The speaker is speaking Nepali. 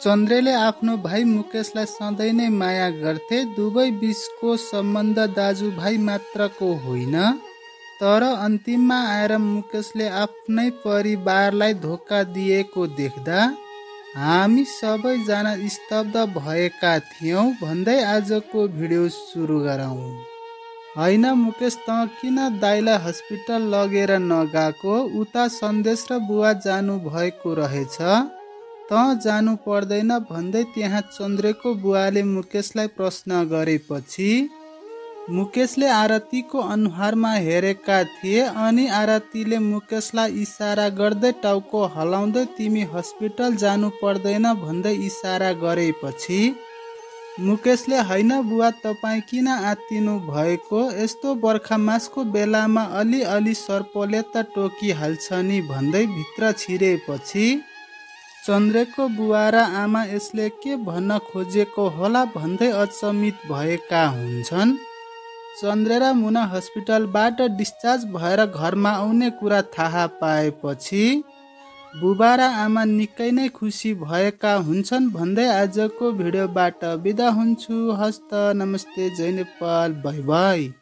चन्द्रेले आफ्नो भाइ मुकेशलाई सधैँ नै माया गर्थे। दुवै बीचको सम्बन्ध दाजुभाइ मात्रको होइन, तर अन्तिममा आएर मुकेशले आफ्नै परिवारलाई धोका दिएको देख्दा हामी सबैजना स्तब्ध भएका थियौँ भन्दै आजको भिडियो सुरु गरौँ। होइन मुकेश, त किन दाइलाई हस्पिटल लगेर नगएको? उता सन्देश र बुवा जानु भएको रहेछ, त जानु पर्दैन भन्दै त्यहाँ चन्द्रेको बुवाले मुकेशलाई प्रश्न गरेपछि मुकेशले आरतीको अनुहारमा हेरेका थिए अनि आरतीले मुकेशलाई इसारा गर्दै टाउको हलाउँदै तिमी हस्पिटल जानु पर्दैन भन्दै इसारा गरेपछि मुकेशले होइन बुवा, तपाईँ किन आत्तिनु भएको? यस्तो बर्खामासको बेलामा अलिअलि सर्पले त टोकिहाल्छ नि भन्दै भित्र छिरेपछि चन्द्रेको बुवा र आमा यसले के भन्न खोजेको होला भन्दै अचम्मित भएका हुन्छन्। चन्द्रे र मुना हस्पिटलबाट डिस्चार्ज भएर घरमा आउने कुरा थाहा पाएपछि बुबा र आमा निकै नै खुसी भएका हुन्छन् भन्दै आजको भिडियोबाट बिदा हुन्छु। हस्त नमस्ते, जय नेपाल, बाई बाई।